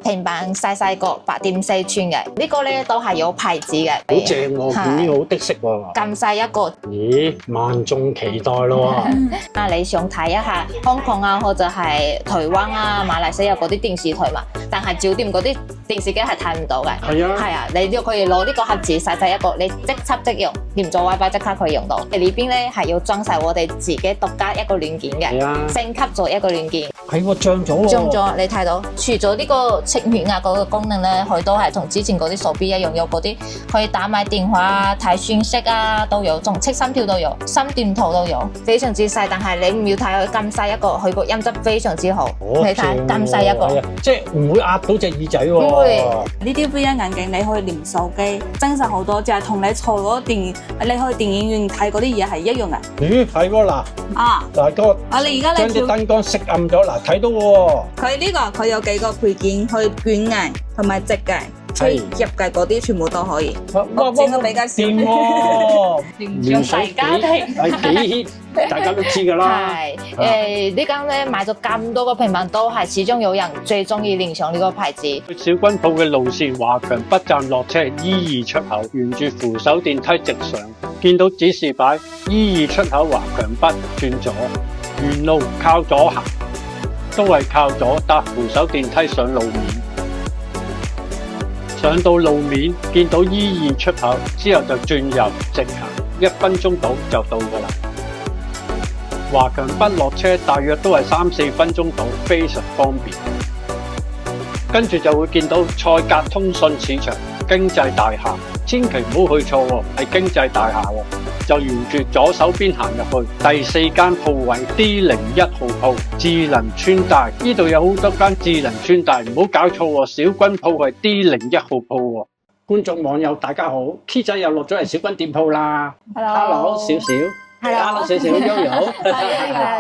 平板細細個8.4寸嘅，呢個咧都係有牌子嘅。好正喎，見呢個好的色喎。咁細一個。咦，萬眾期待咯喎！你想睇一下香港啊，或者係台灣啊、馬來西亞嗰啲電視台嘛？但係酒店嗰啲電視機係睇唔到嘅。係啊，係啊，你要佢攞呢個盒子細細一個，你即插即用，連咗 WiFi 即刻可以用到。你呢邊咧係要裝晒我哋自己獨家一個軟件嘅，係啊，升級咗一個軟件。係喎，漲咗喎。漲咗，你睇到，除咗呢個清血壓嗰個功能咧，佢都係同之前嗰啲手錶一樣，有嗰啲可以打埋電話啊、睇訊息啊都有，仲測心跳都有，心電圖都有，非常之細。但係你唔要睇佢咁細一個，佢個音質非常之好。你睇咁細一個，即係唔會壓到隻耳仔喎。唔會。呢啲 VR 眼鏡你可以連手機，真實好多，就係同你坐嗰你去電影院睇嗰啲嘢係一樣嘅。咦，係喎嗱，啊，嗱個你而家將啲燈光熄暗咗，嗱睇到喎。佢呢個佢有幾個配件，可以捲嘅同埋直嘅。入嘅嗰啲全部都可以，我整個比較少。掂喎，連水家庭係幾 hit， 大家都知㗎啦。係呢間咧買咗咁多個平板，都係始終有人最中意聯想呢個牌子。去小軍鋪嘅路線，華強北站落車 E2 出口，沿住扶手電梯直上，見到指示牌 E2 出口華強北轉左，沿路靠左行，都係靠左搭扶手電梯上路面。上到路面見到 E2 出口之後就轉右直行，1分鐘到就到㗎啦。華強北落車大約都係3-4分鐘到，非常方便。跟住就會見到賽格通訊市場經濟大廈，千祈唔好去錯喎，係經濟大廈喎。就沿住左手邊行入去，第4間鋪位 D01號鋪智能穿戴，呢度有好多間智能穿戴，唔好搞錯喎，小軍鋪係 D01號鋪喎。觀眾網友大家好 ，K 仔又落咗嚟小軍店鋪啦。Hello， 少少。Hello， 少少 Yoyo。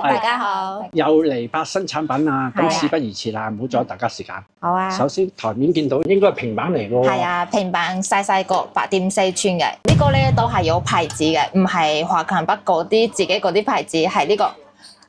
大家好。又嚟拍新產品啦，咁事不宜遲啦，唔好阻大家時間。好啊。首先台面見到應該係平板嚟㗎喎。係啊，平板細細個8.4寸嘅，呢個咧都係有牌子嘅，唔係華強北嗰啲自己嗰啲牌子，係呢個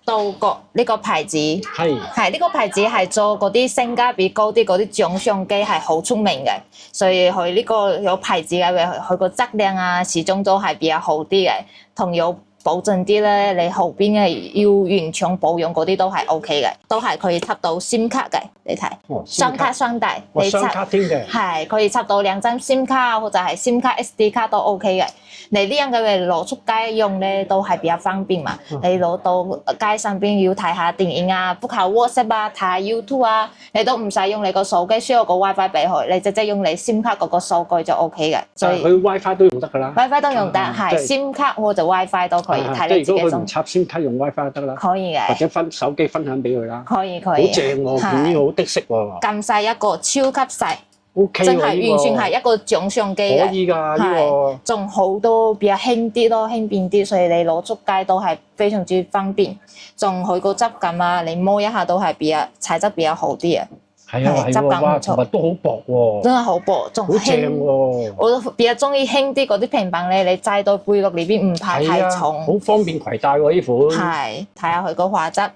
道國呢個牌子。係呢個牌子係做嗰啲性價比高啲嗰啲掌上機係好出名嘅，所以佢呢個有牌子嘅，佢個質量啊始終都係比較好啲嘅，同有保證啲咧，你後邊嘅要原廠保養嗰啲都係 OK 嘅，都係可以插到 SIM 卡嘅。你睇，雙卡雙待，你插係可以插到2張 SIM 卡或者係 SIM 卡 SD 卡都 OK 嘅。你呢樣嘅攞出街用咧都係比較方便嘛。你攞到街上邊要睇下電影啊、book 下 WhatsApp 啊、睇下 YouTube 啊，你都唔使用你個手機輸個 WiFi 俾佢，你直接用你 SIM 卡嗰個數據就 OK 嘅。所以佢 WiFi 都用得㗎啦。WiFi 都用得，係 SIM 卡或者 WiFi 都可以睇你自己。如果佢唔插 SIM 卡用 WiFi 得啦。可以嘅。或者手機分享俾佢啦。可以。好正喎，見呢個好的色喎。咁細一個，超級細。OK 真係完全係一個掌上機嘅，可以㗎呢個，仲好多比較輕啲咯，輕便啲，所以你攞出街都係非常之方便。仲佢個質感啊，你摸一下都係比較材質比較好啲嘅。係啊，質感唔錯，同埋都好薄喎，真係好薄，仲輕喎。我比較中意輕啲嗰啲平板咧，你擠到背囊裏邊唔怕太重，好方便攜帶喎呢款。係，睇下佢個畫質。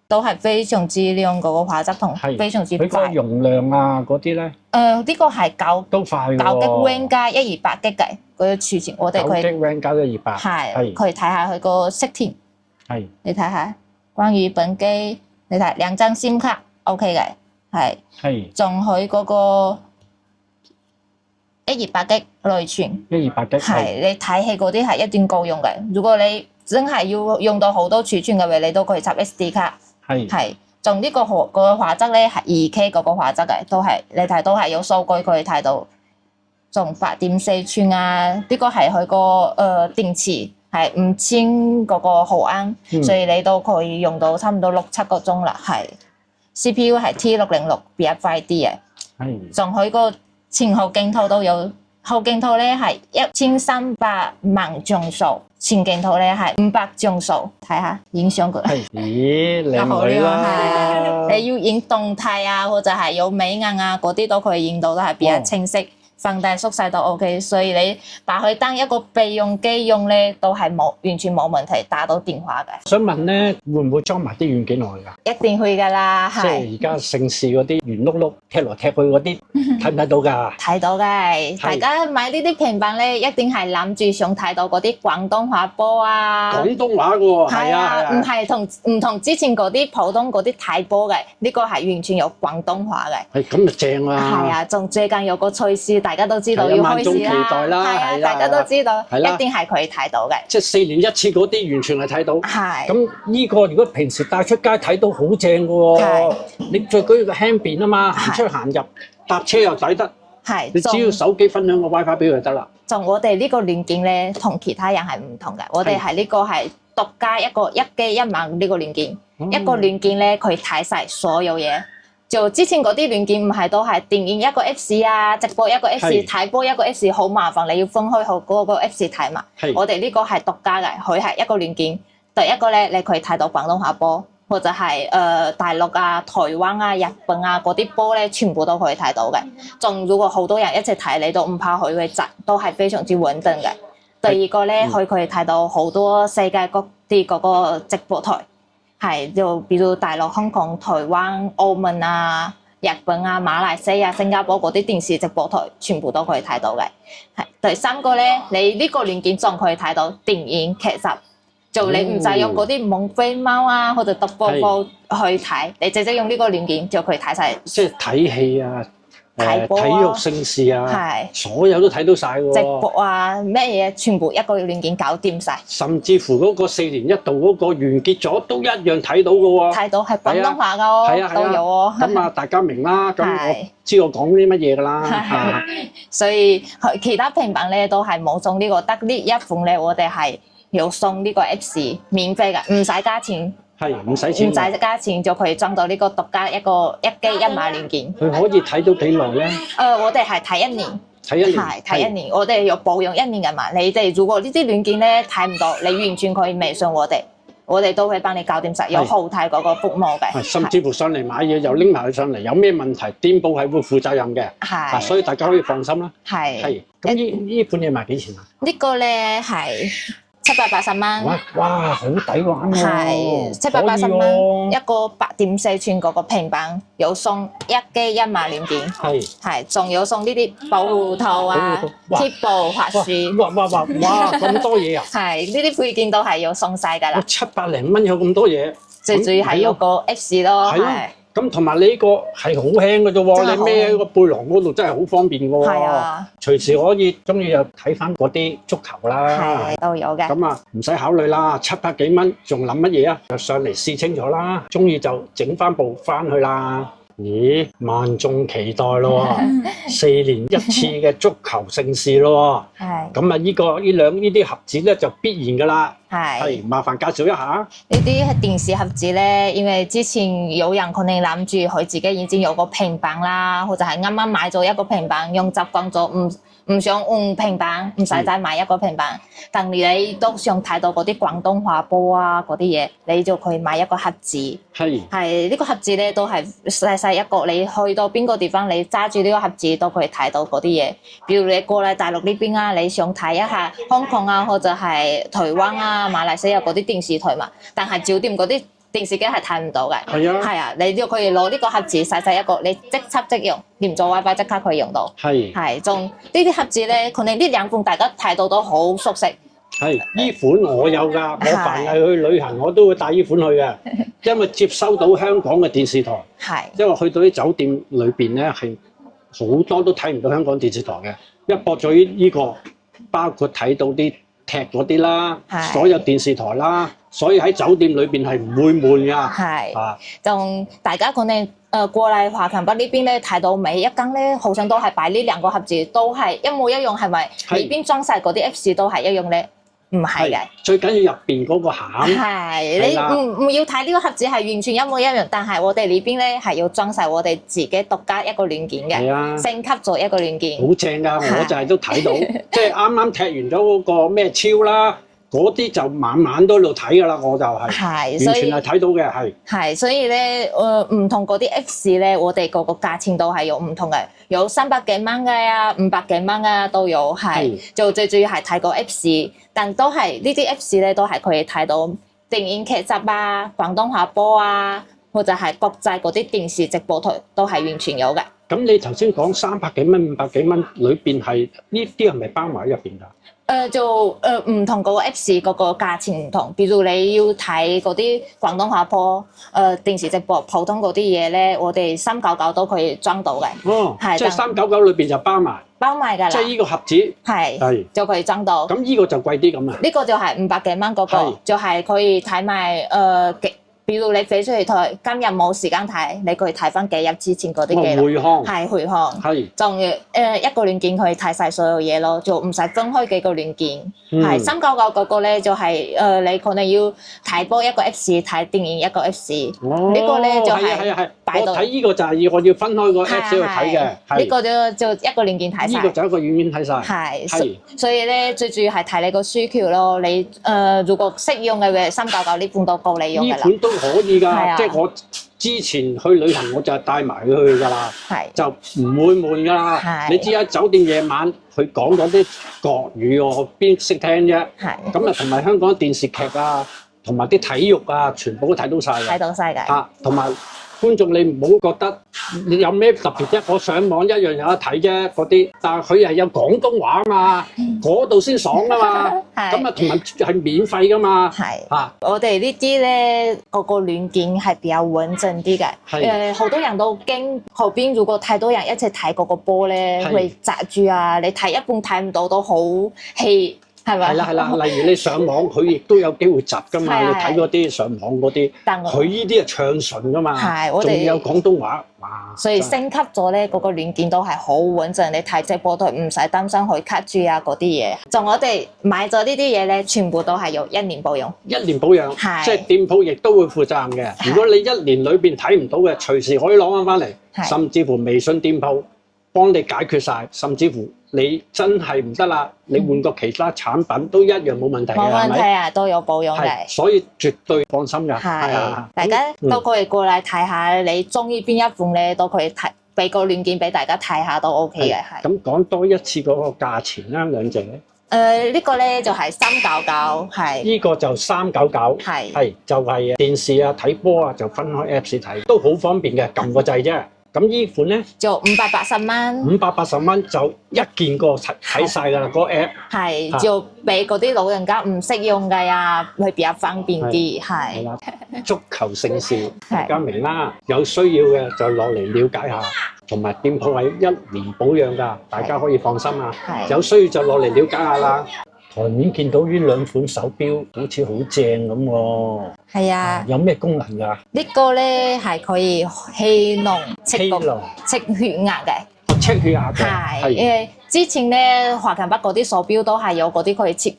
都係非常之靚，嗰個畫質同非常之快。佢個容量啊嗰啲咧？呢個係都快喎。9G RAM 加128G嘅嗰個儲存，我哋佢9G RAM 加128。係，佢睇下佢個色填。係。你睇下，關於本機，你睇2張 SIM 卡 OK 嘅，係。係。仲佢嗰個128G 內存。128G。係，你睇戲嗰啲係一定夠用嘅。如果你真係要用到好多儲存嘅話，你都可以插 SD 卡。係，仲呢個畫質咧係2K 嗰個畫質嘅，都係你睇都係有數據可以睇到，仲8.4寸啊！呢個係佢個電池係5000嗰個毫安，所以你都可以用到差唔多6-7個鐘啦。係 CPU 係 T606，比較快啲嘅。係，仲佢個前後鏡頭都有，後鏡頭咧係1300萬像素。前鏡頭咧係500像素，睇下影相佢。咦，靚女啦！你要影動態啊，或者係有美顏啊嗰啲都可以影到，都係比較清晰。放大縮細都 OK， 所以你把佢當一個備用機用咧，都係完全冇問題打到電話嘅。想問咧，會唔會裝埋啲軟件落去㗎？一定會㗎啦，即係而家盛事嗰啲圓碌碌踢來踢去嗰啲，睇唔睇到㗎？睇到嘅，大家買呢啲平板咧，一定係諗住想睇到嗰啲廣東話波啊。廣東話嘅喎，係啊，唔係唔同之前嗰啲普通嗰啲睇波嘅，呢個係完全有廣東話嘅。係咁就正啦。係啊，仲最近有個賽事，大家都知道要開始啦。期待啦，係啊，大家都知道，一定係佢睇到嘅。即係4年一次嗰啲，完全係睇到。係。咁呢個如果平時帶出街睇到好正嘅喎。你最緊要個輕便啊嘛，行出行入搭車又抵得。係。你只要手機分享個 WiFi 俾佢就得啦。仲我哋呢個軟件咧，同其他人係唔同嘅。我哋係呢個係獨家一個一機一萬呢個軟件。一個軟件咧，佢睇晒所有嘢。就之前嗰啲軟件唔係都係電影一個 Apps 啊，直播一個 Apps， 睇波一個 Apps， 好麻煩，你要分開好嗰個 Apps 睇嘛。我哋呢個係獨家嘅，佢係一個軟件。第一個咧，你可以睇到廣東話波，或者係大陸啊、台灣啊、日本啊嗰啲波咧，全部都可以睇到嘅。仲如果好多人一齊睇，你都唔怕佢嘅質，都係非常之穩定嘅。第二個咧，佢可以睇到好多世界各地嗰個直播台。係，就比如大陸、香港、台灣、澳門啊、日本啊、馬來西亞、新加坡嗰啲電視直播台，全部都可以睇到嘅。係第三個咧，你呢個軟件仲可以睇到電影劇集，就你唔使用嗰啲網飛貓啊或者獨播播去睇，你直接用呢個軟件就可以睇晒。即係睇戲啊！體育盛事啊，所有都睇到晒喎。直播啊，咩嘢全部一個軟件搞掂晒。甚至乎嗰個4年一度嗰個完結咗都一樣睇到嘅喎。睇到係廣東話㗎喎，都有喎。咁啊，大家明啦，咁我知我講啲乜嘢㗎啦。所以其他平板咧都係冇送呢個，得呢一款咧我哋係有送呢個 Apps 免費嘅，唔使加錢。係唔使錢，唔使加錢就可以裝到呢個獨家一個一機一碼軟件。佢可以睇到幾耐咧？我哋係睇1年。睇1年。係睇1年，我哋有保養1年嘅嘛。你哋如果呢啲軟件咧睇唔到，你完全可以微信我哋都會幫你搞掂晒，有後台嗰個服務嘅。甚至乎上嚟買嘢又拎埋佢上嚟，有咩問題店鋪係會負責任嘅。係。所以大家可以放心啦。係。係。咁呢款嘢賣幾錢啊？呢個咧係780蚊。哇，好抵玩喎！係780蚊一個8.4寸嗰個平板，有送1機1碼軟件。係仲有送呢啲保護套啊、貼布、滑鼠。哇！咁多嘢啊！係呢啲配件都係要送晒㗎啦。700零蚊有咁多嘢，最主要係有個 Apps 咯。係。咁同埋你呢個係好輕嘅啫喎，你孭喺個背囊嗰度真係好方便喎。係啊，隨時可以中意又睇翻嗰啲足球啦。係都有嘅。咁啊，唔使考慮啦，700幾蚊，仲諗乜嘢啊？就上嚟試清楚啦，中意就整翻部翻去啦。咦，萬眾期待咯，4年一次嘅足球盛事咯。係。咁啊，呢啲盒子咧就必然噶啦。係。麻煩介紹一下。呢啲係電視盒子咧，因為之前有人可能諗住佢自己已經有個平板啦，或者係啱啱買咗一個平板，用習慣咗唔想用平板，唔使再買一個平板。但你都想睇到嗰啲廣東話波啊嗰啲嘢，你就可以買一個盒子。係呢個盒子咧都係細細一個，你去到邊個地方，你揸住呢個盒子都可以睇到嗰啲嘢。比如你過嚟大陸呢邊啊，你想睇一下香港啊，或者係台灣啊、馬來西亞嗰啲電視台嘛，但係酒店嗰啲電視機係睇唔到嘅。係啊，你就可以攞呢個盒子細細一個，你即插即用，連咗 WiFi 即刻可以用到。係，仲呢啲盒子咧，可能呢2款大家睇到都好熟悉。係，呢款我有㗎，我凡係去旅行我都會帶呢款去嘅，因為接收到香港嘅電視台。係，因為去到啲酒店裏邊咧係好多都睇唔到香港電視台嘅，一播咗呢個，包括睇到啲踢嗰啲啦，所有電視台啦。所以喺酒店裏邊係唔會悶㗎。係啊，就大家可能過嚟華強北呢邊咧，睇到每一間咧，好像都係擺呢2個盒子，都係一模一樣，係咪？呢邊裝晒嗰啲 Apps 都係一樣咧？唔係嘅，最緊要入邊嗰個餡。係你唔要睇呢個盒子係完全一模一樣，但係我哋呢邊咧係要裝晒我哋自己獨家一個軟件嘅。係啊，升級咗一個軟件。好正㗎，我就係都睇到，即係啱啱踢完咗嗰個咩超啦。嗰啲就晚晚都喺度睇㗎啦，我就係、係，完全係睇到嘅，係。係，所以咧，唔同嗰啲 Apps 咧，我哋個價錢都係有唔同嘅，有300幾蚊嘅啊，500幾蚊啊都有，係。就最主要係睇個 Apps，但都係呢啲 Apps 咧，都係可以睇到電影劇集啊、廣東話播啊，或者係國際嗰啲電視直播台都係完全有嘅。咁你頭先講300幾蚊、500幾蚊，裏邊係呢啲係咪包埋喺入邊㗎？唔同嗰個 Apps 嗰個價錢唔同，譬如你要睇嗰啲廣東話播電視直播普通嗰啲嘢咧，我哋399都可以裝到嘅。哦，係即係399裏邊就包埋㗎啦。即係呢個盒子係就可以裝到。咁呢個就貴啲咁啊？呢個就係500幾蚊嗰個，就係可以睇埋比如你飛出去睇，今日冇時間睇，你可以睇翻幾日之前嗰啲記錄。回看係回看。係。仲要一個軟件可以睇晒所有嘢咯，就唔使分開幾個軟件。係399嗰個咧就係你可能要睇播一個 Apps， 睇電影一個 Apps。呢個咧就係擺到。我睇呢個就係我要分開個 Apps 去睇嘅。呢個就一個軟件睇晒。呢個就一個軟件睇晒。係。所以咧最主要係睇你個需求咯。你如果識用嘅399呢款都夠你用㗎啦。可以㗎，即係我之前去旅行我就係帶埋佢去㗎啦，就唔會悶㗎啦。你知喺酒店夜晚佢講嗰啲國語我邊識聽啫？咁啊同埋香港電視劇啊，同埋啲體育啊，全部都睇到晒嘅。睇到晒㗎。嚇，同埋觀眾你唔好覺得你有咩特別啫，我上網一樣有得睇啫嗰啲，但係佢係有廣東話啊嘛，嗰度先爽啊嘛，咁啊同埋係免費㗎嘛，我哋呢啲咧個軟件係比較穩陣啲嘅，好多人都驚後邊如果太多人一齊睇嗰個波咧，會窒住啊，你睇一半睇唔到都好氣。係咪？係啦，例如你上網，佢亦都有機會窒噶嘛。你睇嗰啲上網嗰啲，佢呢啲係暢順噶嘛。仲有廣東話，哇！所以升級咗咧，嗰個軟件都係好穩陣。你睇直播都唔使擔心佢卡住啊嗰啲嘢。仲我哋買咗呢啲嘢咧，全部都係有1年保養。1年保養，即係店鋪亦都會負責任嘅。如果你1年裏邊睇唔到嘅，隨時可以攞翻嚟，甚至乎微信店鋪幫你解決晒，甚至乎。你真係唔得啦，你換個其他產品都一樣冇問題嘅，冇問題啊，都有保養嘅，所以絕對放心㗎。大家都可以過嚟睇下，你中意邊一款咧，都可以睇，俾個軟件俾大家睇下都 OK 嘅。咁講多一次嗰個價錢啦，兩隻咧。呢個咧就係399，係。呢個就399，係就係電視啊、睇波啊就分開 Apps 睇，都好方便嘅，撳個掣啫。咁呢款咧就580蚊，580蚊就一件過睇晒㗎啦，個 app 係就俾嗰啲老人家唔識用嘅呀，會比較方便啲，係啦。足球盛事大家明啦，有需要嘅就落嚟了解下，同埋店鋪係1年保養㗎，大家可以放心啊。有需要就落嚟了解下啦。台面見到呢兩款手錶好似好正咁喎。係啊。有咩功能㗎？呢個咧係可以氣濃測血壓嘅。測血壓嘅。係。之前咧華強北嗰啲手錶都係有嗰啲可以測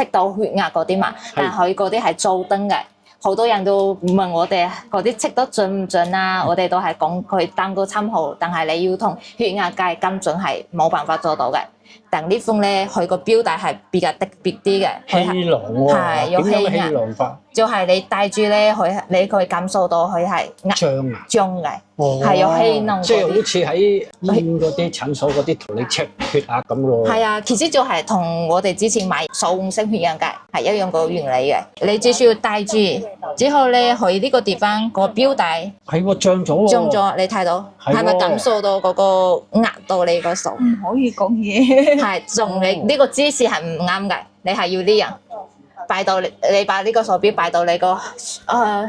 到血壓嗰啲嘛，但係佢嗰啲係做燈嘅。好多人都問我哋嗰啲測得準唔準啊？我哋都係講佢當個參考，但係你要同血壓計咁準係冇辦法做到嘅。但呢款咧，佢個錶帶係比較特別啲嘅，氣囊喎，係有氣囊法，就係你戴住咧，你可以感受到佢係脹嘅，係有氣囊。即係好似喺醫院嗰啲診所嗰啲同你 check 血壓咁咯。係啊，其實就係同我哋之前買手動式血壓計係一樣個原理嘅。你只需要戴住之後咧，佢呢個地方個錶帶係喎脹咗喎，脹咗，你睇到係咪感受到嗰個壓到你個手？唔可以講嘢。係，仲你呢個姿勢係唔啱嘅，你係要呢樣擺到你把呢個手錶擺到你個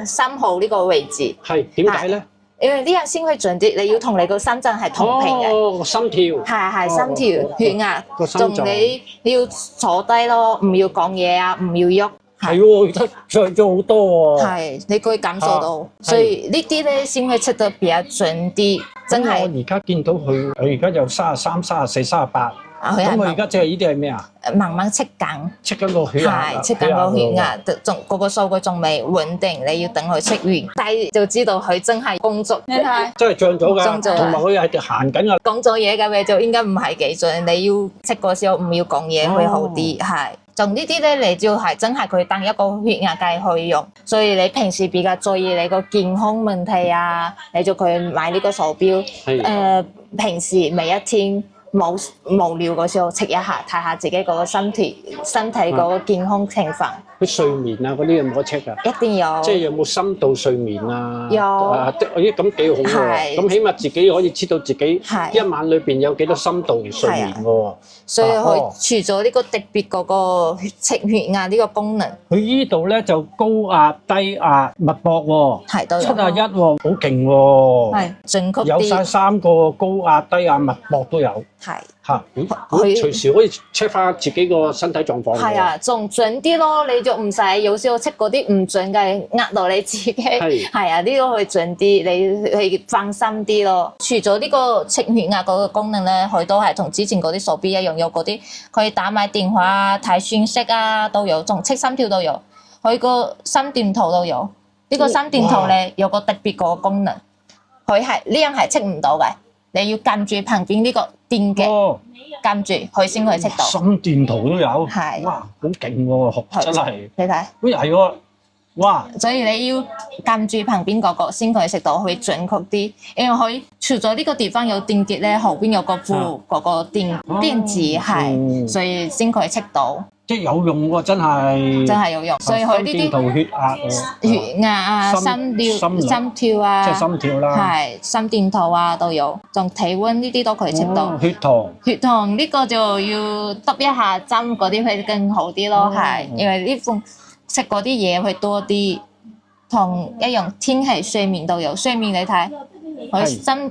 心號呢個位置。係點解咧？因為呢樣先可以準啲，你要同你個心臟係同頻嘅。哦，心跳。係心跳、血壓，仲你要坐低咯，唔要講嘢啊，唔要喐。係喎，而家漲咗好多喎。係，你可以感受到，所以呢啲咧先可以測得比較準啲，真係。我而家見到佢而家有33、34、38。咁我而家即係呢啲係咩啊？慢慢測緊個血壓，係測緊個血壓，仲嗰個數據仲未穩定，你要等佢測完，但係就知道佢真係工作。你睇，真係漲咗㗎，同埋佢係行緊㗎。講咗嘢嘅就應該唔係幾準，你要測嗰時候唔要講嘢會好啲，係。就呢啲咧，你就係真係佢當一個血壓計去用，所以你平時比較在意你個健康問題啊，你就去買呢個手錶。平時每一天無聊嗰時候 check 一下，睇下自己嗰個身體嗰個健康情況。佢睡眠啊嗰啲有冇得 check 啊？一定有。即係有冇深度睡眠啊？有。咦咁幾好喎！咁起碼自己可以知道自己一晚裏邊有幾多深度睡眠喎。所以佢除咗呢個特別嗰個測血壓呢個功能，佢依度咧就高壓、低壓、脈搏喎，都有71喎，好勁喎。係準確啲。有晒3個高壓、低壓、脈搏都有。係。嚇！佢隨時可以 check 翻自己個身體狀況。係啊，仲準啲咯，你就唔使有時候 check 嗰啲唔準嘅，呃到你自己。係啊，呢個會準啲，你去放心啲咯。除咗呢個測血壓嗰個功能咧，佢都係同之前嗰啲手錶一樣，有嗰啲可以打埋電話啊、睇訊息啊都有，仲測心跳都有，佢個心電圖都有。呢個心電圖咧有個特別嗰個功能，佢係呢樣係測唔到嘅。你要撳住旁邊呢個電極，撳住佢先可以測到。心電圖都有，係，哇，好勁喎，真係。你睇，好係喎，哇！所以你要撳住旁邊嗰個先可以測到，佢準確啲。因為佢除咗呢個地方有電極咧，後邊有個負嗰個電子係，所以先可以測到。即係有用喎，真係。真係有用，所以佢呢啲心電圖、血壓啊、心跳啊，即係心跳啦，係心電圖啊都有，仲體溫呢啲都可以測到。血糖呢個就要揼一下針嗰啲會更好啲咯，係因為呢款食嗰啲嘢會多啲，同一樣天氣、睡眠都有。睡眠你睇，佢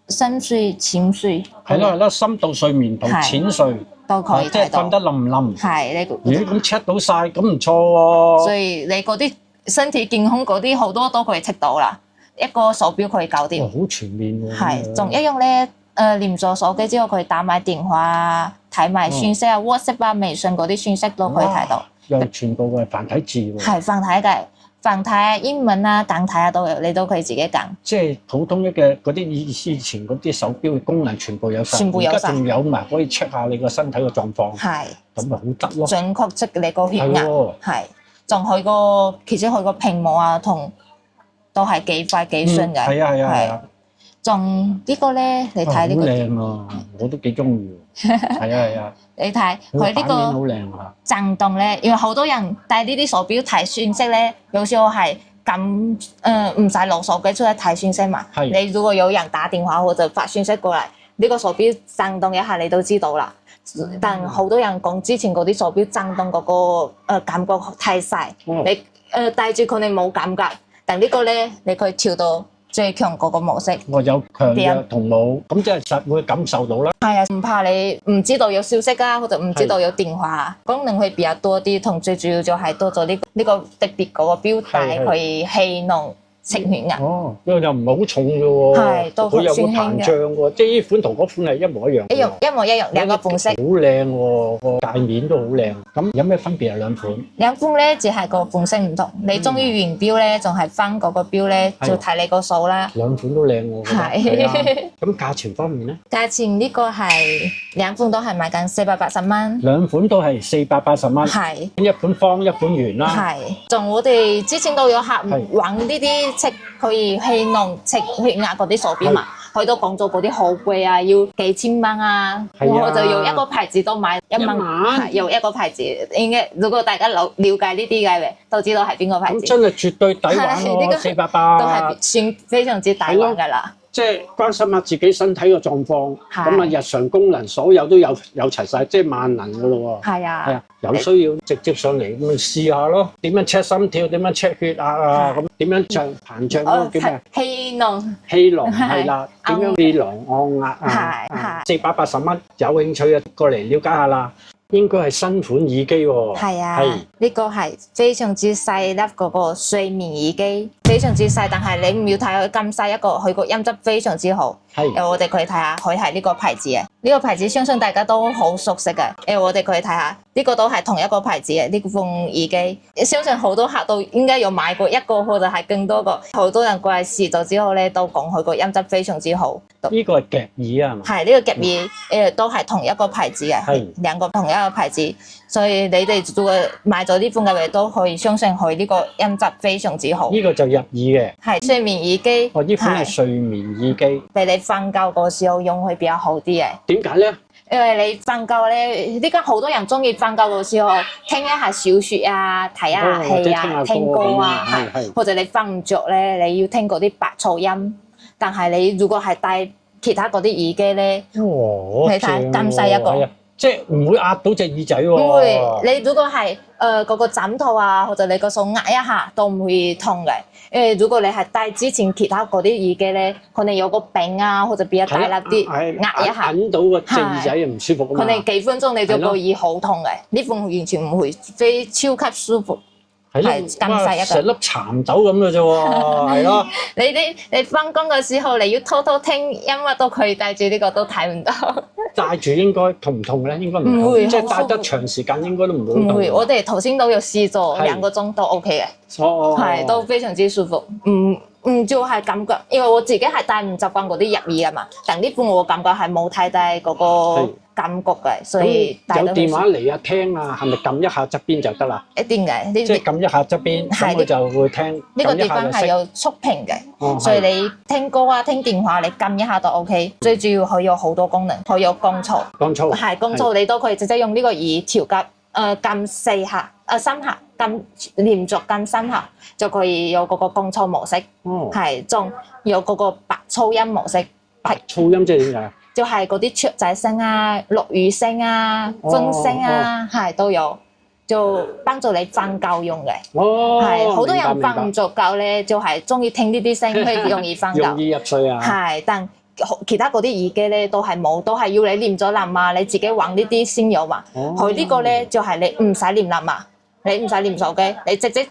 深睡、淺睡。係咯，深度睡眠同淺睡。都可以睇到，即係瞓得冧唔冧？係你咁 check 到晒，咁唔錯喎。所以你嗰啲身體健康嗰啲好多都可以 check 到啦，一個手錶可以搞掂。好全面喎。係，仲一樣咧，連咗手機之後，佢以打埋電話、睇埋訊息啊、WhatsApp 啊、微信嗰啲訊息都可以睇到。又全部係繁體字喎。係繁體嘅。繁體啊、英文啊、簡體啊都有，你都可以自己揀。即係普通嘅嗰啲以前嗰啲手錶嘅功能全部有晒，而家仲有埋可以 check 下你個身體嘅狀況。係。咁咪好得咯。準確測你個血壓。係。仲佢個，其實佢個屏幕啊，都係幾快幾順嘅。係啊。仲呢個咧，你睇呢個。好靚啊！我都幾中意喎。係啊。你睇佢呢個震動咧，因為好多人戴呢啲手錶睇訊息咧，有時候係咁唔使攞手機出嚟睇訊息嘛。你如果有人打電話或者發訊息過嚟，呢個手錶震動一下你都知道啦。但好多人講之前嗰啲手錶震動嗰個感覺太細，你戴住佢哋冇感覺，但呢個咧你可以調到最強嗰個模式，我有強嘅同冇，咁即係實會感受到啦。係啊，唔怕你唔知道有消息啊，或者唔知道有電話，功能會比較多啲，同最主要就係多咗呢個特別嗰個錶帶去氣囊測血壓。哦，呢個又唔係好重嘅喎，係都算輕嘅。佢有個膨脹喎，即係呢款同嗰款係一模一樣。一模一樣，兩個款式。好靚喎，個界面都好靚。咁有咩分別啊？兩款？兩款咧只係個款式唔同。你中意圓錶咧，仲係翻嗰個錶咧，就睇你個數啦。兩款都靚喎。係。咁價錢方面咧？價錢呢個係兩款都係賣緊480蚊。兩款都係480蚊。係。一款方，一款圓啦。係。仲我哋之前都有客揾呢啲測可以氣囊測血壓嗰啲手錶嘛，佢都講咗嗰啲好貴啊，要幾千蚊啊，我就用一個牌子都買1萬，用一個牌子，應該如果大家了解呢啲嘅，都知道係邊個牌子。咁真係絕對抵玩喎，480都係算非常之抵玩㗎啦。即係關心下自己身體嘅狀況，咁啊日常功能所有都有齊晒，即係萬能㗎咯喎。係啊。係啊，有需要直接上嚟咁咪試下咯。點樣 check 心跳？點樣 check 血壓啊？咁點樣膨脹嗰個叫咩？氣囊。氣囊係啦。點樣氣囊按壓啊？480蚊，有興趣啊，過嚟了解下啦。應該係新款耳機喎。係啊，呢個係非常之細粒嗰個睡眠耳機，非常之細，但係你唔要睇佢咁細一個，佢個音質非常之好。係，我哋可以睇下，佢係呢個牌子嘅。呢個牌子相信大家都好熟悉嘅，我哋可以睇下，呢個都係同一個牌子嘅呢款耳機，相信好多客都應該有買過一個或者係更多個，好多人過嚟試咗之後咧，都講佢個音質非常之好。呢個係夾耳啊，係嘛？係呢個夾耳都係同一個牌子嘅，兩個同一個牌子，所以你哋如果買咗呢款嘅，都可以相信佢呢個音質非常之好。呢個就入耳嘅，係睡眠耳機。哦，呢款係睡眠耳機，俾你瞓覺嗰時候用會比較好啲嘅。點解咧？因為你瞓覺咧，呢家好多人中意瞓覺嘅時候聽一下小説啊，睇一下戲啊，聽歌啊，或者你瞓唔着咧，你要聽嗰啲白噪音。但係你如果係戴其他嗰啲耳機咧，你睇咁細一個，即係唔會壓到隻耳仔喎。唔會，你如果係嗰個枕頭啊，或者你個手壓一下都唔會痛嘅。如果你係戴之前其他嗰啲耳機咧，可能有個柄啊，或者比較大粒啲，壓一下，揞到個隻耳仔唔舒服啊嘛。可能幾分鐘你就個耳好痛嘅，呢款完全唔會，非超級舒服。係咁細一個，成粒蠶豆咁嘅啫喎，係咯。你翻工嘅時候，你要偷偷聽音樂都可以戴住呢個都睇唔到。戴住應該痛唔痛咧？應該唔會，即係戴得長時間應該都唔會。唔會，我哋頭先都有試咗2個鐘都 OK 嘅，係都非常之舒服。就係感覺，因為我自己係戴唔習慣嗰啲入耳啊嘛，但呢款我感覺係冇太大嗰個感覺嘅，所以有電話嚟啊聽啊，係咪撳一下側邊就得啦？一定嘅，即係撳一下側邊，咁佢就會聽。呢個地方係有觸屏嘅，所以你聽歌啊、聽電話，你撳一下都 OK。最主要佢有好多功能，佢有降噪，係降噪你都可以直接用呢個耳調級，撳4下，3下。連續撳3下就可以有嗰個降噪模式，係仲有嗰個白噪音模式。白噪音即係點解？就係嗰啲雀仔聲啊、落雨聲啊、風聲啊，係都有，就幫助你瞓覺用嘅。係好多人瞓唔着覺咧，就係中意聽呢啲聲，佢容易瞓覺，容易入睡啊。係，但其他嗰啲耳機咧都係冇，都係要你念咗喇嘛，你自己揾呢啲先有嘛。佢呢個咧就係你唔使念喇嘛。你唔使念手機，你直接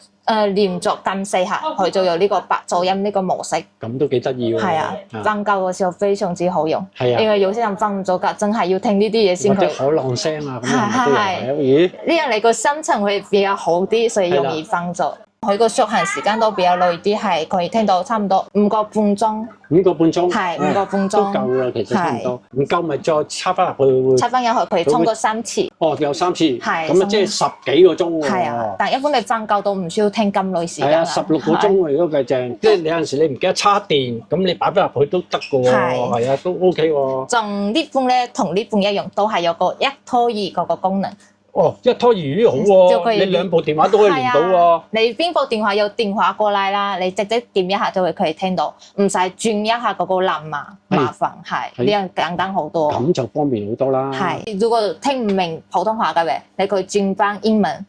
連續撳4下，佢就有呢個白噪音呢個模式。咁都幾得意喎！係啊，瞓覺嘅時候非常之好用。係啊，因為有些人瞓唔着覺，真係要聽呢啲嘢先。或者海浪聲啊，咁樣都有。咦？呢樣你個心情會比較好啲，所以容易瞓着。佢個續航時間都比較耐啲，係可以聽到差唔多5個半鐘。5個半鐘，係5個半鐘都夠啦，其實差唔多。唔夠咪再插翻入去。插翻入去，佢充過3次。哦，有3次。係。咁啊，即係10幾個鐘喎。係啊，但係一般你瞓覺都唔需要聽咁耐時間。係啊，16個鐘喎，如果計正。即係你有陣時你唔記得插電，咁你擺翻入去都得㗎喎。係啊，都 OK 喎。仲呢款咧，同呢款一樣，都係有個一拖二嗰個功能。哦，一拖二好喎，你2部電話都可以連到喎。你邊部電話有電話過嚟啦，你直接點一下就會可以聽到，唔使轉一下嗰個欄啊，麻煩係呢樣簡單好多。咁就方便好多啦。係，如果聽唔明普通話嘅，你可以轉翻英文，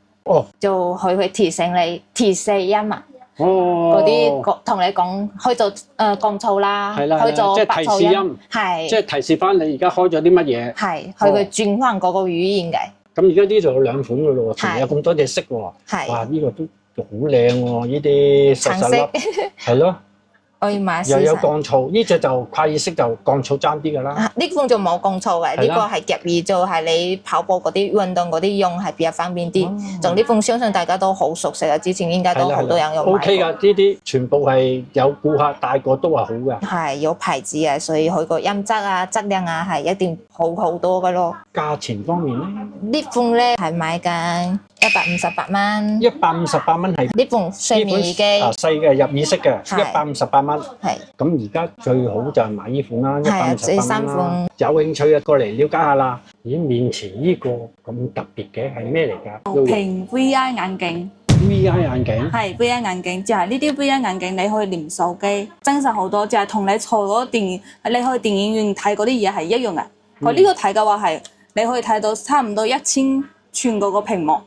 就佢會提醒你提示音啊。嗰啲同你講開咗降噪啦，開咗白噪音，係即係提示翻你而家開咗啲乜嘢。係，佢會轉翻嗰個語言嘅。咁而家呢度有2款㗎咯喎，同有咁多隻色喎，哇！呢個都好靚喎，呢啲實實粒，係咯，可以買。又有降噪，呢隻就快意式就降噪爭啲㗎啦。呢款就冇降噪嘅，呢個係夾耳，就係你跑步嗰啲運動嗰啲用係比較方便啲。仲呢款相信大家都好熟悉啊，之前應該都好多人有買過。OK 㗎，呢啲全部係有顧客帶過都話好㗎。係有牌子嘅，所以佢個音質啊、質量啊係一定好好多㗎咯。價錢方面咧？呢款咧係買緊158蚊。158蚊係呢款睡眠耳機。細嘅入耳式嘅，158蚊。係。咁而家最好就係買呢款啦，158蚊啦。有興趣嘅過嚟了解下啦。咦，面前呢個咁特別嘅係咩嚟㗎？平 VR 眼鏡。VR 眼鏡。係 VR 眼鏡，就係呢啲 VR 眼鏡你可以連手機，真實好多，就係同你坐嗰電影，你去電影院睇嗰啲嘢係一樣嘅。佢呢個睇嘅話係，你可以睇到差唔多1000寸嗰個屏幕。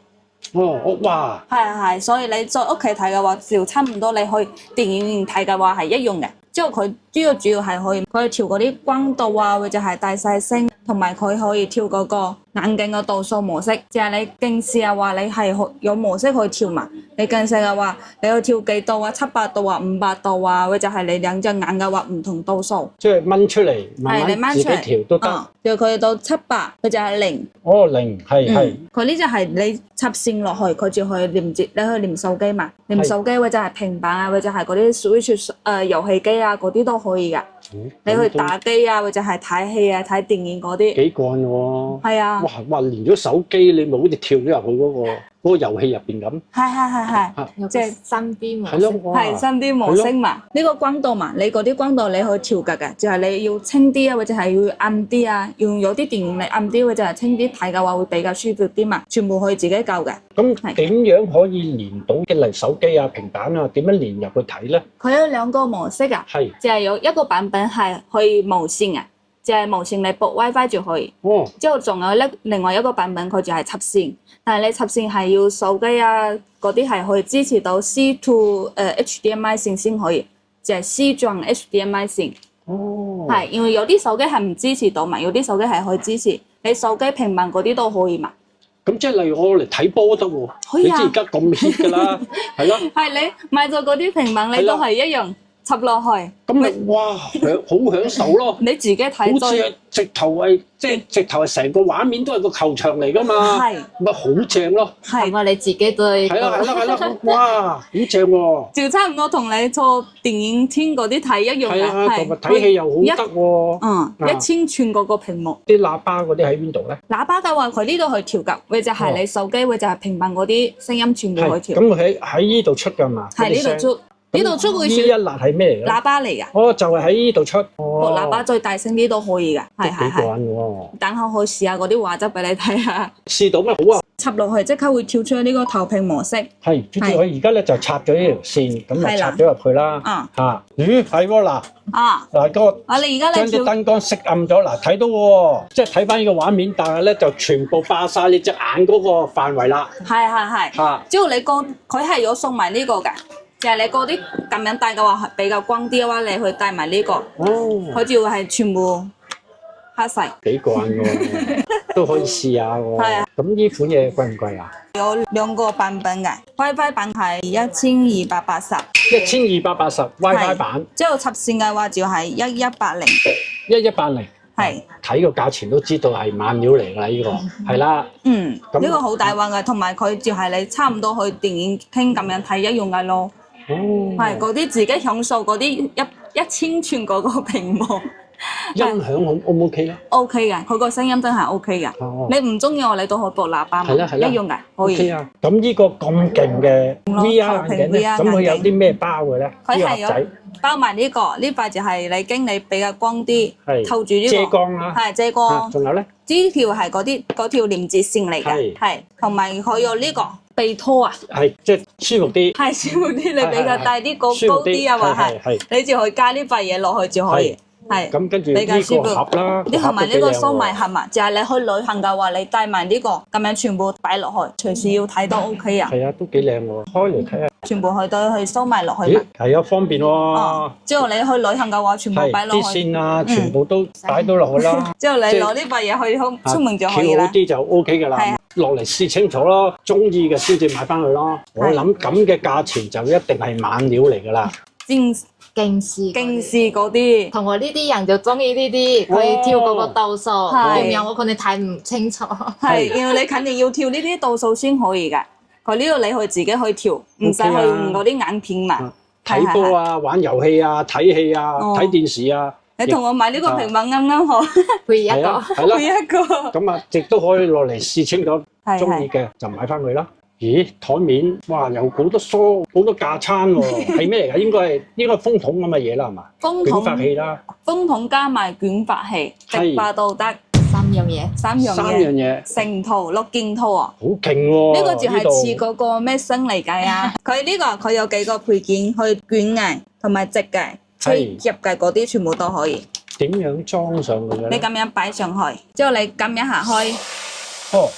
哇！係，所以你在屋企睇嘅話，就差唔多你去電影院睇嘅話係一樣嘅。之後佢呢個主要係可以調嗰啲光度啊，或者係大細聲。同埋佢可以調嗰個眼鏡嘅度數模式，就係你近視嘅話，你係有模式去調嘛。你近視嘅話，你去調幾度啊？700度啊，500度啊，或者係你兩隻眼嘅話唔同度數。即係掹出嚟，慢慢自己調都得。調佢到700，佢就係0。哦，0係。佢呢就係你插線落去，佢就去連接，你去連手機嘛，連手機或者係平板啊，或者係嗰啲 Switch 遊戲機啊，嗰啲都可以㗎。你去打機啊，或者係睇戲啊、睇電影嗰啲。幾幹喎？係啊！哇，連咗手機，你咪好似跳咗入去嗰個遊戲入邊咁。係，即係身邊模式。係身邊模式嘛。呢個光度嘛，你嗰啲光度你可以調格嘅，就係你要清啲啊，或者係要暗啲啊，用有啲電影嚟暗啲或者係清啲睇嘅話會比較舒服啲嘛。全部可以自己校嘅。咁點樣可以連到嘅嚟手機啊、平板啊？點樣連入去睇咧？佢有兩個模式啊，就係有一個版本係可以無線嘅，就係無線你駁 WiFi 就可以。哦。之後仲有另外一個版本，佢就係插線，但係你插線係要手機啊嗰啲係可以支持到 C to HDMI 線先可以，就係 C 轉 HDMI 線。哦。係，因為有啲手機係唔支持到嘛，有啲手機係可以支持，你手機平板嗰啲都可以嘛。咁即係例如我嚟睇波得喎，你知而家咁 hit 㗎啦，係咯。係你買咗嗰啲平板，你都係一樣。插落去，咁咪哇好享受咯！你自己睇，好似直頭係即係直頭係成個畫面都係個球場嚟㗎嘛，咪好正咯！係啊，你自己對係啦，哇好正喎！就差唔多同你坐電影廳嗰啲睇一樣嘅，係同埋睇戲又好得喎。1000寸嗰個屏幕。啲喇叭嗰啲喺邊度咧？喇叭嘅話，佢呢度去調㗎，或者係你手機或者係平板嗰啲聲音全部去調。咁喺呢度出㗎嘛？係呢度出。呢度出會呢一辣係咩嚟？喇叭嚟㗎。哦，就係喺呢度出。個喇叭再大聲啲都可以㗎。係。幾過癮喎！等下可以試下嗰啲畫質俾你睇下。試到咩好啊？插落去即刻會跳出呢個投屏模式。係，跟住佢而家咧就插咗呢條線，咁就插咗入去啦。咦，係喎嗱。嗱個。你而家將啲燈光熄暗咗，嗱睇到喎，即係睇翻呢個畫面，但係咧就全部霸晒你隻眼嗰個範圍啦。係。之後你佢係有送埋呢個㗎。就係你嗰啲咁樣戴嘅話，比較光啲嘅話，你去戴埋呢個，佢就係全部黑晒。幾過癮喎，都可以試下喎。係啊。咁呢款嘢貴唔貴啊？有兩個版本嘅 ，WiFi 版係1280。1280 WiFi 版。之後插線嘅話就係1180。1180。係。睇個價錢都知道係猛料嚟㗎啦，呢個係啦。呢個好大鑊嘅，同埋佢就係你差唔多去電影廳咁樣睇一樣嘅咯。係嗰啲自己享受嗰啲1000寸嗰個屏幕，音響好 O 唔 OK 啊 ？OK 嘅，佢個聲音真係 OK 嘅。你唔中意我，你都可以駁喇叭嘛，一樣嘅，可以。咁呢個咁勁嘅 VR 眼鏡咧，咁佢有啲咩包嘅咧？佢係有包埋呢個，呢塊就係你經你比較光啲，透住呢個遮光啦，係遮光。仲有咧？呢條係嗰條連接線嚟嘅，係同埋佢有呢個鼻拖啊，係即係舒服啲，係舒服啲，你比較戴啲高啲啊，話係，你就可以加呢塊嘢落去就可以，係。咁跟住呢個盒啦，呢同埋呢個收埋盒嘛，就係你去旅行嘅話，你帶埋呢個咁樣全部擺落去，隨時要睇都 OK 啊。係啊，都幾靚喎，開嚟睇下。全部去收埋落去嘛。係啊，方便喎。之後你去旅行嘅話，全部擺落去。啲線啊，全部都擺到落去啦。之後你攞呢塊嘢去出門就可以啦。調好啲就 OK 㗎啦。落嚟試清楚咯，中意嘅先至買翻去咯。我諗咁嘅價錢就一定係猛料嚟㗎啦。近視嗰啲，同我呢啲人就中意呢啲，佢調嗰個度數，點樣我肯定睇唔清楚。係，因為你肯定要調呢啲度數先可以㗎。佢呢度你去自己去調，唔使去用嗰啲眼片嘛。睇波啊，玩遊戲啊，睇戲啊，睇電視啊。你同我買呢個平板啱啱好，配一個，配一個。咁啊，亦都可以落嚟試清楚，中意嘅就買翻佢啦。咦，台面哇，有好多梳，好多架撐喎，係咩嚟㗎？應該係風筒咁嘅嘢啦，係嘛？捲發器啦。風筒加埋捲發器，直發都得。三樣嘢，成套6件套啊！好勁喎！呢個就係似嗰個咩聲嚟計啊！佢呢個佢有幾個配件，去捲嘅同埋直嘅、吹入嘅嗰啲全部都可以。點樣裝上去嘅？你咁樣擺上去，之後你撳一下開。哦，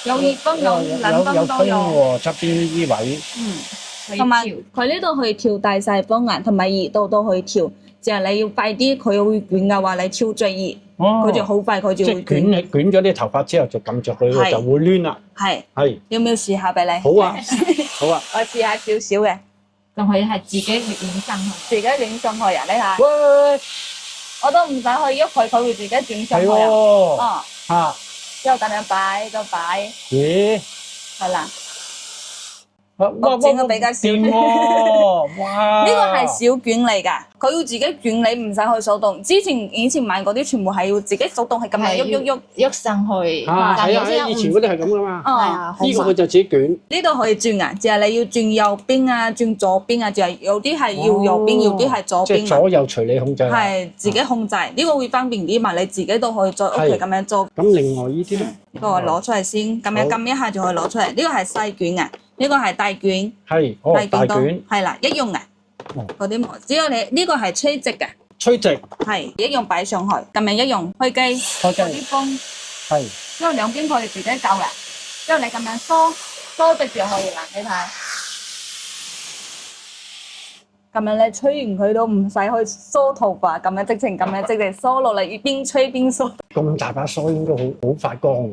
有熱風有冷風都有喎，側邊呢位。同埋佢呢度去調大細光壓，同埋熱度都去調。就係你要快啲，佢會捲嘅話，你調最熱。佢就好快佢就會即係捲咗啲頭髮之後就撳着佢，就會攣啦。係。要唔要試下俾你？好啊，好啊。我試下少少嘅，仲可以係自己亂上去，自己亂上去啊！你睇，喂，我都唔使去喐佢，佢會自己轉上去啊。係喎。啊，之後咁樣擺，再擺，咦？係啦。哇，整得比較少。掂喎！哇！呢個係小卷嚟㗎，佢要自己捲，你唔使去手動。以前買嗰啲全部係要自己手動，係咁樣喐上去。係啊，以前嗰啲係咁噶嘛。係啊，呢個佢就自己捲。呢度可以轉啊，就係你要轉右邊啊，轉左邊啊，就係有啲係要右邊，有啲係左邊。即係左右隨你控制。係自己控制，呢個會方便啲嘛？你自己都可以在屋企咁樣做。咁另外呢啲咧？呢個攞出嚟先，咁樣撳一下就可以攞出嚟。呢個係細卷啊，呢個係大卷。係，大卷。係啦，一樣嘅。嗰啲只要你呢個係垂直嘅。垂直。係一樣擺上去，咁樣一樣開機。嗰啲風。係。之後兩邊可以自己走嘅，之後你咁樣梳直就可以啦，你睇。咁樣你吹完佢都唔使去梳頭髮，咁樣直情梳落嚟，邊吹邊梳。咁大把梳應該好發光，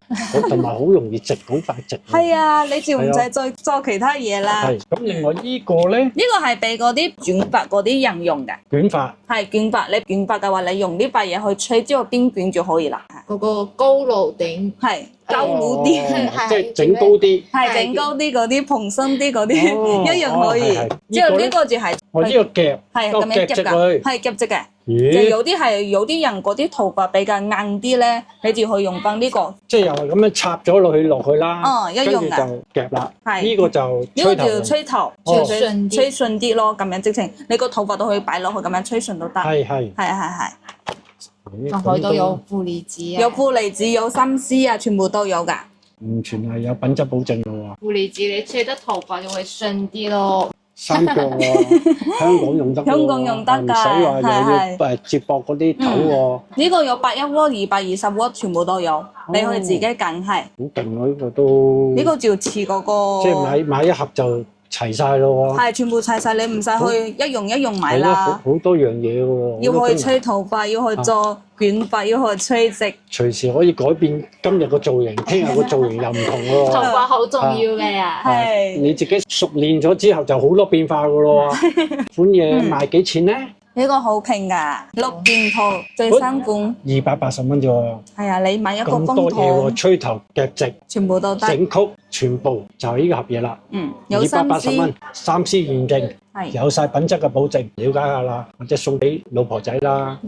同埋好容易直，好快直。係啊，你就唔使再做其他嘢啦。係。咁另外呢個咧？呢個係俾嗰啲捲髮嗰啲人用嘅。捲髮。係捲髮，你捲髮嘅話，你用呢塊嘢去吹，之後邊捲就可以啦。嗰個高爐頂。係。高爐啲，即係整高啲，係整高啲嗰啲蓬鬆啲嗰啲，一樣可以。之後呢個就係我呢個夾，係咁樣夾㗎，係夾直嘅。就有啲人嗰啲頭髮比較硬啲咧，你就可以用翻呢個。即係又係咁樣插咗落去啦。哦，一樣㗎。跟住就夾啦。係。呢個就吹頭，吹順啲咯，咁樣直情你個頭髮都可以擺落去，咁樣吹順都得。係。係。仲可以都有負離子啊，有負離子，有心思啊，全部都有㗎。完全係有品質保證嘅喎。負離子你吹得頭髮就會順啲咯。三腳喎，香港用得喎。香港用得㗎，唔使話又要接駁嗰啲頭喎。呢個有81瓦、220瓦，全部都有，你可以自己揀係。好勁喎！呢個都。呢個就似嗰個。即係買一盒就齊晒咯喎。係全部齊晒，你唔使去一樣買啦。好多樣嘢喎。要去吹頭髮，要去做捲髮，要去吹直。隨時可以改變今日個造型，聽日個造型又唔同喎。頭髮好重要嘅呀。係。你自己熟練咗之後就好多變化㗎咯喎。款嘢賣幾錢咧？呢個好平㗎，6件套最新款280蚊啫喎。係啊，你買一個風筒。咁多嘢喎，吹頭夾直，全部都得。整曲全部就係呢個盒嘢啦。有280蚊，3C驗證，係有晒品質嘅保證，了解下啦，或者送俾老婆仔啦。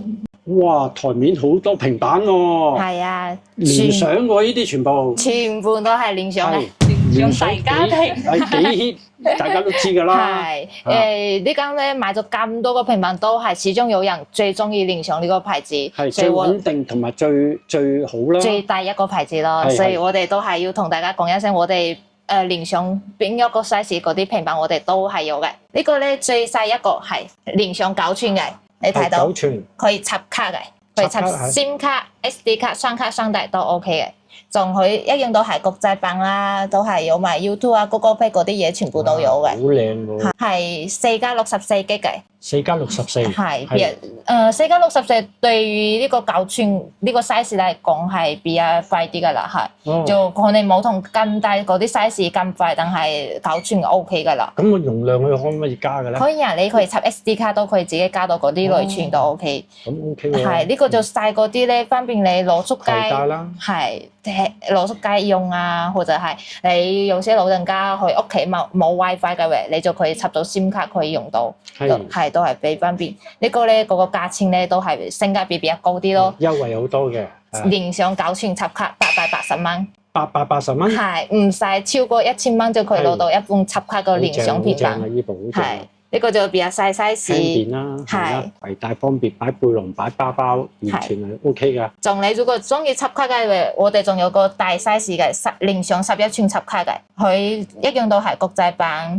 哇，台面好多平板喎。係啊，聯想喎，呢啲全部都係聯想嘅。聯想大家庭係幾 hit， 大家都知㗎啦。係呢間咧買咗咁多個平板都係始終有人最中意聯想呢個牌子，係最穩定同埋最好啦。最大一個牌子咯，所以我哋都係要同大家講一聲，我哋聯想邊一個 size 嗰啲平板我哋都係有嘅。呢個咧最細一個係聯想9寸嘅，你睇到9寸可以插卡嘅，可以插 SIM 卡、SD 卡、雙卡雙待都 OK 嘅。仲佢一樣都係國際版啦，都係有埋 YouTube 啊、Google Play 嗰啲嘢全部都有嘅。好靚喎！係4+64G嘅。4+64。係4+64對於呢個9寸呢個 size 嚟講係比較快啲㗎啦，係。就可能冇同咁大嗰啲 size 咁快，但係9寸 OK 㗎啦。咁個容量佢可唔可以加嘅咧？可以啊，你可以插 SD 卡都可以自己加到嗰啲內存都 OK。咁 OK 喎。係呢個就細嗰啲咧，方便你攞出街。係。攞出街用啊，或者係你有些老人家去屋企冇 WiFi 嘅，你就可以插到 SIM 卡可以用到，係都係比方便。呢個咧嗰個價錢咧都係性價比比較高啲咯。優惠好多嘅。聯想9寸插卡880蚊。880蚊。係唔使超過1000蚊就可以攞到一款插卡嘅聯想平板。係。呢個就比較細 size，輕便啦，係攜帶方便，擺背囊、擺包包，完全係 OK 噶。仲你如果中意插卡嘅，我哋仲有個大 size 嘅聯想11寸插卡嘅，佢一樣都係國際版，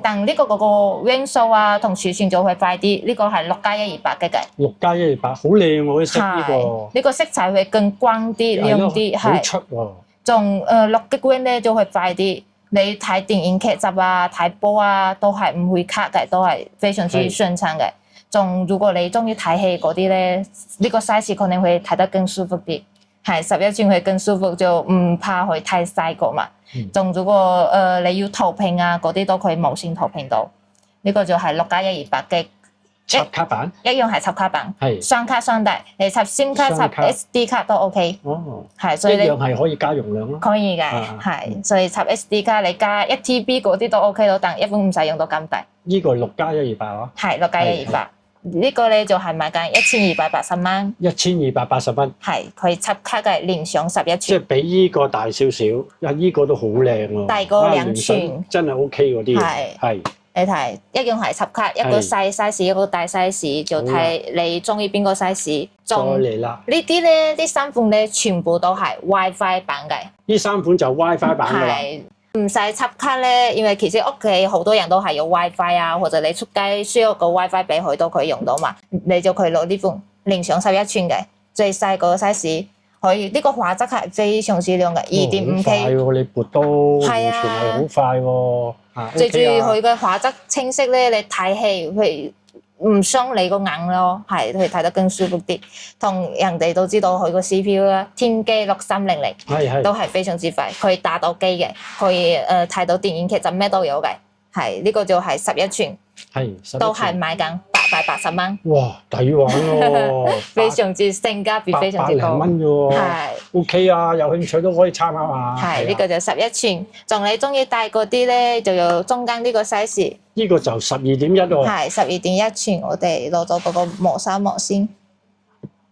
但呢個嗰個 RAM 數啊同儲存就會快啲。呢個係6+128嘅。6+128好靚喎，啲色呢個。呢個色彩會更光啲、亮啲，係。好出喎。仲6GB RAM 咧就會快啲。你睇電影劇集啊、睇波啊，都係唔會卡嘅，都係非常之順暢嘅。仲如果你中意睇戲嗰啲咧，呢個 size 可能會睇得更舒服啲。係11寸會更舒服，就唔怕佢太細個嘛。仲如果你要投屏啊嗰啲都可以無線投屏到。呢個就係6+128G。插卡版一樣係插卡版，係雙卡雙待，你插 SIM 卡、插 SD 卡都 OK。哦，係，所以你一樣係可以加容量咯。可以嘅，係，所以插 SD 卡你加1TB 嗰啲都 OK 咯，但一般唔使用到咁大。呢個係6+128啊？係6+128，呢個咧就係賣緊1280蚊。1280蚊。係，佢插卡嘅聯想11寸。即係比呢個大少少，呢個都好靚喎。大過2寸，真係 OK 嗰啲。係。你睇一樣係插卡，一個細 size，一個大 size，就睇你中意邊個 size。再嚟啦！呢啲咧，啲3款咧，全部都係 WiFi 版嘅。呢3款就 WiFi 版㗎啦。係唔使插卡咧，因為其實屋企好多人都係有 WiFi 啊，或者你出街需要個 WiFi 俾佢都可以用到嘛。你就可以攞呢款聯想11寸嘅最細個 size。可以呢個畫質係非常之靚嘅，2.5K。快喎！你撥都完全係好快喎。最主要佢嘅畫質清晰咧，你睇戲佢唔傷你個眼咯，係佢睇得更舒服啲。同人哋都知道佢個 CPU 啦，天玑6300，都係非常之快，可以打到機嘅，可以睇到電影劇集咩都有嘅。係呢個就係11寸，都係賣緊880蚊。哇，抵玩喎！非常之性價比非常之高。800蚊啫喎。係 OK 啊，有興趣都可以參考下。係呢個就11寸，仲你中意大嗰啲咧，就有中間呢個 size。呢個就12.1喎。係12.1寸，我哋攞咗嗰個磨砂膜先。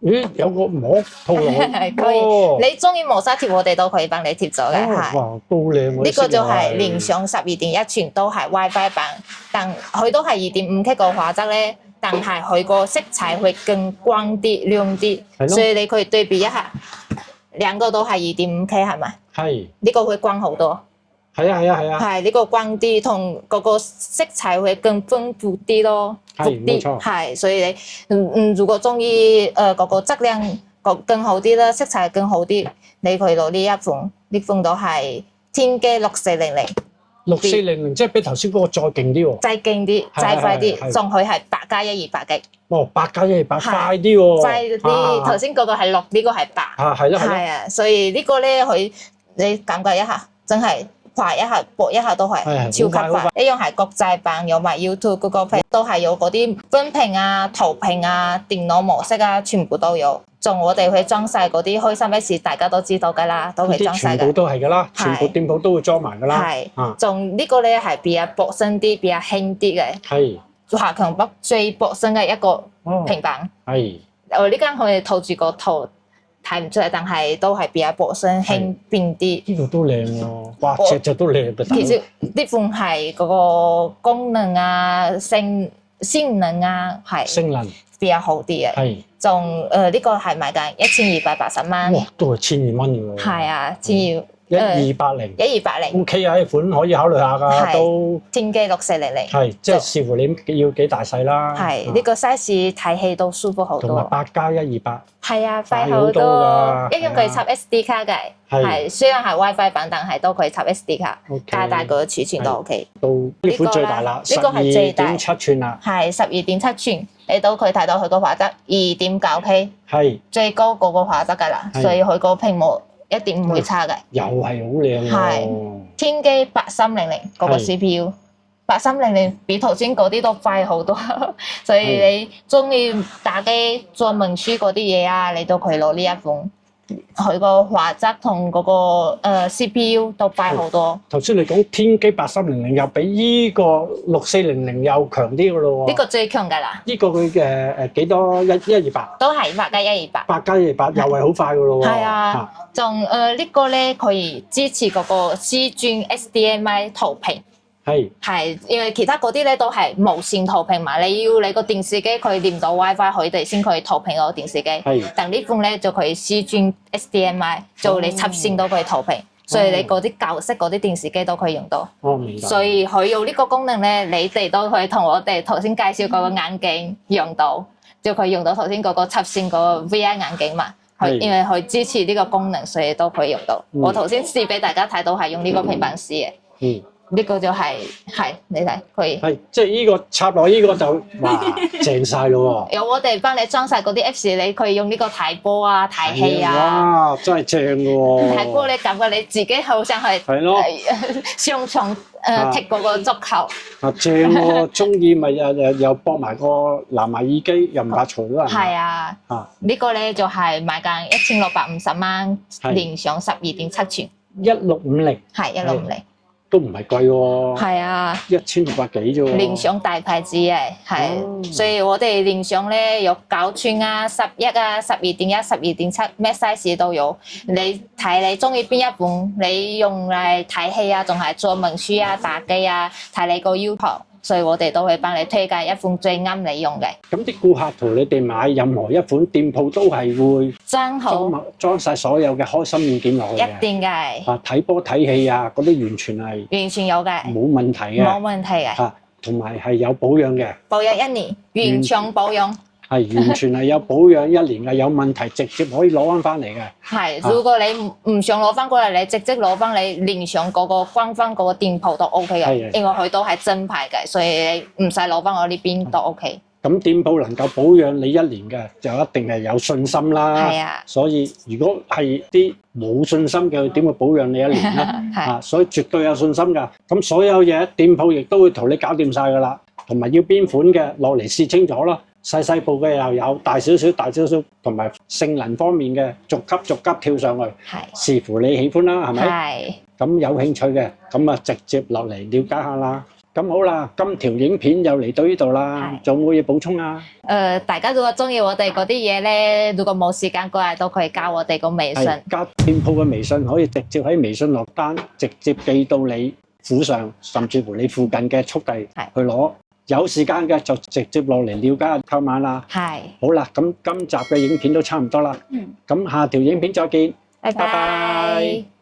咦，有個膜套落去。係可以，你中意磨砂貼，我哋都可以幫你貼咗嘅。係。哇，都靚喎！呢個就係聯想12.1寸，都係 WiFi 版，但佢都係2.5K 個畫質咧。但係佢個色彩會更光啲、亮啲，所以你可以對比一下，兩個都係2.5K 係咪？係。呢個會光好多。係啊。係呢個光啲，同嗰個色彩會更豐富啲咯，闊啲。冇錯。係，所以你如果中意嗰個質量更好啲啦，色彩更好啲，你可以攞呢一款，呢款都係天玑6400。6400即係比頭先嗰個再勁啲喎，再勁啲，再快啲，仲佢係8+128G。哦，8+128快啲喎，快啲。頭先嗰個係6，呢個係8。係咯。係啊，所以呢個咧，佢你感覺一下，真係快一下，搏一下都係超級快。一樣係國際版，有埋 YouTube 嗰個屏，都係有嗰啲分屏啊、投屏啊、電腦模式啊，全部都有。仲我哋去裝晒嗰啲開心 S，大家都知道㗎啦，都會裝晒嘅。全部都係㗎啦，全部店鋪都會裝埋㗎啦。係。仲呢個咧係比較薄身啲、比較輕啲嘅。係。華強北最薄身嘅一個平板。係。我呢間我哋套住個圖睇唔出嚟，但係都係比較薄身輕便啲。呢個都靚喎，哇！隻都靚嘅。其實呢款係嗰個功能啊、性能啊係。性能。比較好啲嘅。係。仲呢個係賣緊1280蚊。哇，都係1200蚊嘅喎。係啊，1280。OK 啊，呢款可以考慮下㗎，都。天玑6400。係，即係視乎你要幾大細啦。係，呢個 size 睇戲都舒服好多。同埋8+128。係啊，快好多。一樣可以插 SD 卡嘅。係，雖然係 WiFi 版，但係都可以插 SD 卡。加大個儲存都 OK。到呢款最大啦，呢個係最大。12.7寸啦。係12.7寸。你都可以睇到佢個畫質2.9K， 係最高嗰個畫質㗎啦，所以佢個屏幕一定唔會差嘅。又係好靚喎！係天玑8300嗰個 CPU，8300比頭先嗰啲都快好多，所以你中意打機做文書嗰啲嘢啊，你都可以攞呢一款。佢個畫質同嗰個CPU 都快好多。頭先你講天玑8300又比呢個6400又強啲㗎咯喎。呢個最強㗎啦。呢個佢嘅幾多128？都係8+128。8+128又係好快㗎咯喎。係啊，仲呢個咧可以支持嗰個至尊 HDMI 投屏。係，因為其他嗰啲咧都係無線投屏嘛，你要你個電視機佢連到 WiFi，佢哋先可以投屏個電視機。但呢款咧就可以至尊 HDMI，做你插線都可以投屏，所以你嗰啲舊式嗰啲電視機都可以用到。哦，明白。所以佢有呢個功能咧，你哋都可以同我哋頭先介紹嗰個眼鏡用到，就可以用到頭先嗰個插線嗰個 VR 眼鏡嘛。因為佢支持呢個功能，所以都可以用到。我頭先試俾大家睇到係用呢個平板試嘅。呢個就係你睇佢係即係呢個插落呢個就哇正晒咯喎！有我哋幫你裝晒嗰啲 Apps，你可以用呢個睇波啊、睇戲啊。哇！真係正喎！睇波你感覺你自己好想去係咯，上場踢嗰個足球。啊正喎！中意咪又駁埋個藍牙耳機，又唔怕嘈啦。係啊，呢個咧就係賣緊1650蚊，連上12.7寸。1650係1650。都唔係貴喎，係啊，1600幾啫喎。聯想大牌子嘅，係，所以我哋聯想咧有9寸啊、11啊、12.1、12.7咩 size 都有。你睇你中意邊一款，你用嚟睇戲啊，仲係做文書啊、打機啊，睇你個要求。所以我哋都會幫你推介一款最啱你用嘅。咁啲顧客同你哋買任何一款店鋪都係會裝晒所有嘅開心軟件落去嘅。一定嘅。啊，睇波睇戲啊，嗰啲完全有嘅。冇問題嘅。冇問題嘅。啊，同埋係有保養嘅。保養1年，原廠保養。係完全係有保養1年嘅，有問題直接可以攞翻嚟嘅。係，如果你唔想攞翻過嚟，你直接攞翻你聯想嗰個官方嗰個店鋪都 OK 嘅，因為佢都係真牌嘅，所以你唔使攞翻我呢邊都 OK。咁店鋪能夠保養你1年嘅，就一定係有信心啦。係啊。所以如果係啲冇信心嘅，點會保養你1年咧？啊，所以絕對有信心㗎。咁所有嘢店鋪亦都會同你搞掂晒㗎啦。同埋要邊款嘅落嚟試清楚咯。細細部嘅又有，大少少、同埋性能方面嘅，逐級跳上去，視乎你喜歡啦，係咪？係。咁有興趣嘅，咁啊直接落嚟了解下啦。咁好啦，今條影片又嚟到呢度啦，仲有冇嘢補充啊？大家如果中意我哋嗰啲嘢咧，如果冇時間過嚟都可以加我哋個微信。加店鋪嘅微信可以直接喺微信落單，直接寄到你府上，甚至乎你附近嘅速遞去攞。有時間嘅就直接落嚟了解下購買啦。係。好啦，咁今集嘅影片都差唔多啦。咁下條影片再見。拜拜。